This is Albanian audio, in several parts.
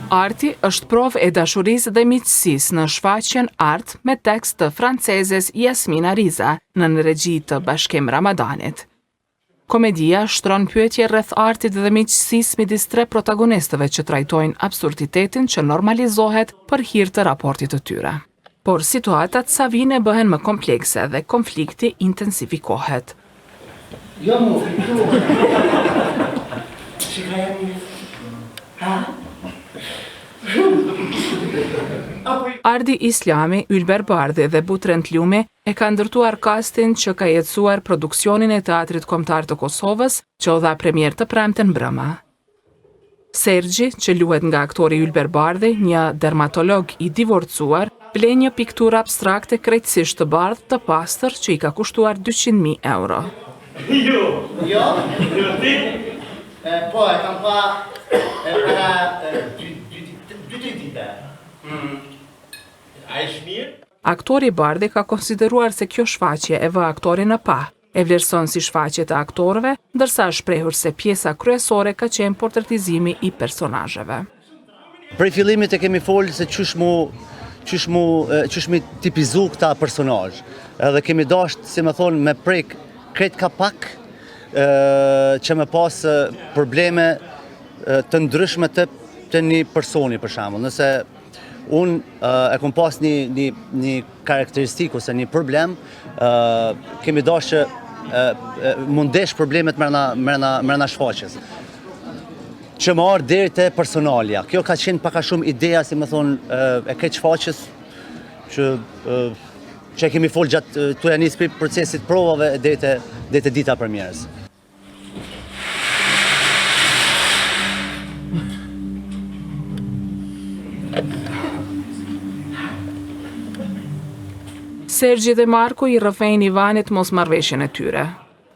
Arti është provë e dashurisë dhe miqësisë në shfaqjen Art me tekst të francezes Jasmina Riza në regji të Bashkim Ramadanit. Komedia shtron pyetje rreth artit dhe miqësisë midis tre protagonistëve që trajtojnë absurditetin që normalizohet për hir të raportit të tyre. Por situatat sa vijnë bëhen më komplekse dhe konflikti intensifikohet. Jo mu, Ardi Islami, Ylber Bardhi dhe Butrend Lumi e ka ndërtuar kastin që ka jetësuar produksionin e Teatrit Kombëtar të Kosovës, që u dha premier të premten mbrëma. Sergji, që luhet nga aktori Ylber Bardhi, një dermatolog i divorcuar, blen një pikturë abstrakte krejtësisht të bardhë të pastër që i ka kushtuar 200.000 euro. Jo? Po, e kam pa para 2-3 dita. A e shmirë? Aktori Bardhi ka konsideruar se kjo shfaqje e vë aktorin në pa, e vlerëson si shfaqje të aktorëve, ndërsa është shprehur se pjesa kryesore ka qenë portretizimi i personazheve. Prej fillimit e kemi folë se qysh mi tipizu këta personazh. Edhe kemi dasht, si me thonë, me prek krejt ka pak që me pas probleme të ndryshme të një personi, për shembull. Nëse unë e kom pas një karakteristik ose një problem, kemi dash që mundesh problemet mrena shfaqjes. Që më ardhë deri te personalja. Kjo ka qenë paka shumë ideja, si më thonë, e këtë shfaqjes që kemi folë gjatë të janis për procesit provave deri te dita premierës. Sergji dhe Marko i rrëfejnë Ivanit mosmarrveshjen e tyre.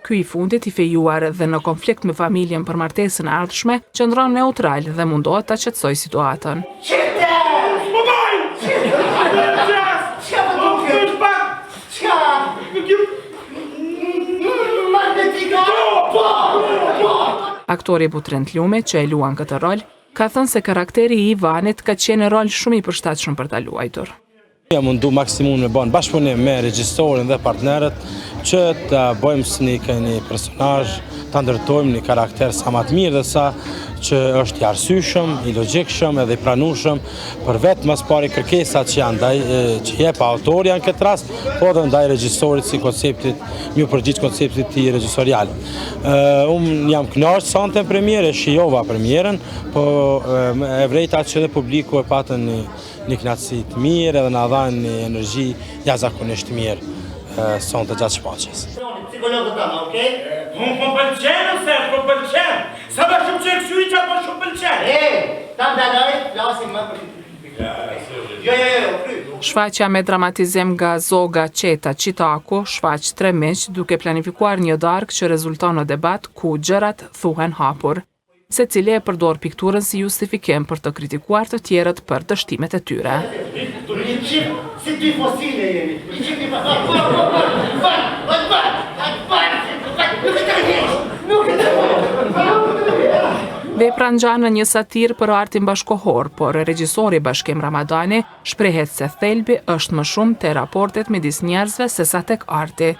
Ky i fundit i fejuar dhe në konflikt me familjen për martesën e ardhshme, qëndron neutral dhe mundohet ta qetësoj situatën. Aktori Butrend Lumi, që e luan këtë rol, ka thënë se karakteri i Ivanit ka qenë rol shumë i përshtatshëm për ta luajtur. Jam mundu maksimum me bën bashkëpunim me regjisorin dhe partnerët që të bëjmë së një personazh, të ndërtojmë një karakter sa më të mirë dhe sa që është i arsyeshëm, i logjikshëm edhe i pranueshëm për vetë mas pari kërkesat që janë që jep autori në këtë rast, po edhe ndaj regjisorit si konceptit, një përgjigj konceptit i regjisorial. Unë jam kënaqur sonte në premierë, shijova premierën, po e vrejta që dhe publiku e patën një kënaqësi të mirë edhe na dhanë një energji jashtëzakonisht të mirë sonte gjatë shfaqjes. Psikologët tama, okej? Unë po pëlqen, ser, po pëlqen. Sa më shumë që e këshyri që po shumë pëlqen. Ta ndaloj, flasim më për Jo, kry. Shfaqja me dramatizim nga Zoga Qeta Qitaku shfaq 3 miq duke planifikuar një darkë që rezulton në debat ku gjërat thuhen hapur. Secili e përdor pikturën si justifikim për të kritikuar të tjerët për dështimet e tyre. Si dy fosile jemi. Vepra ngjan në një satirë për artin bashkohor, por regjisori Bashkim Ramadani shprehet se thelbi është më shumë te raportet midis njerëzve sesa tek arti.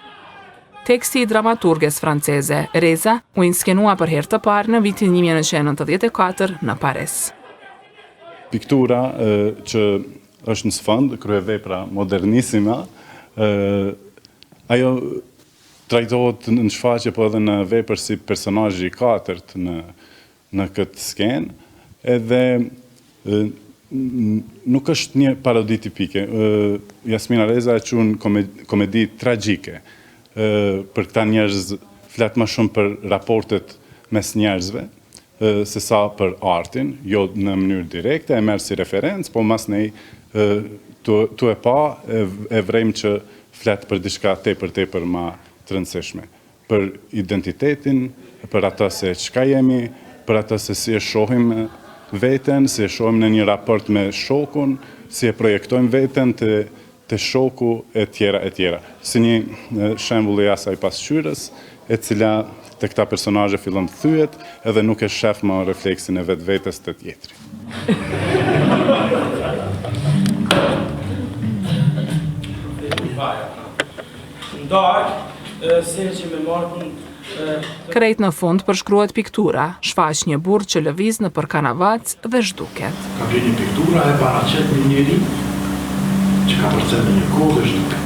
Teksti i dramaturges franceze, Reza, u inskenua për herë të parë në vitin 1994 në Paris. Piktura që është në sfond, kryevepra modernissima, ajo trajtohet në shfaqje po edhe në vepër si personazhi i katërt në këtë skenë, edhe nuk është një parodi tipike. Jasmina Reza e quhen komedi tragjike. Për këta njerëz flet më shumë për raportet mes njerëzve, se sa për artin, jo në mënyrë direkte, e merr si referencë, po mas nej tu e pa e vrejmë që flet për diçka tepër më të rëndësishme. Për identitetin, për atë se çka jemi, për atë se si e shohim veten, si e shohim në një raport me shokun, si e projektojmë veten të shoku e tjera. Si një shembull i asaj pasqyrës, e cila të këta personazhe fillon të thyet edhe nuk e shef më refleksin e vetvetes të tjetrit. Krejt në fund përshkruhet piktura, shfaq një burr që lëviz nëpër kanavac dhe zhduket. Ka bërë një piktura e paraqet një njeri që ka përcjell në një kohë dhe zhduket.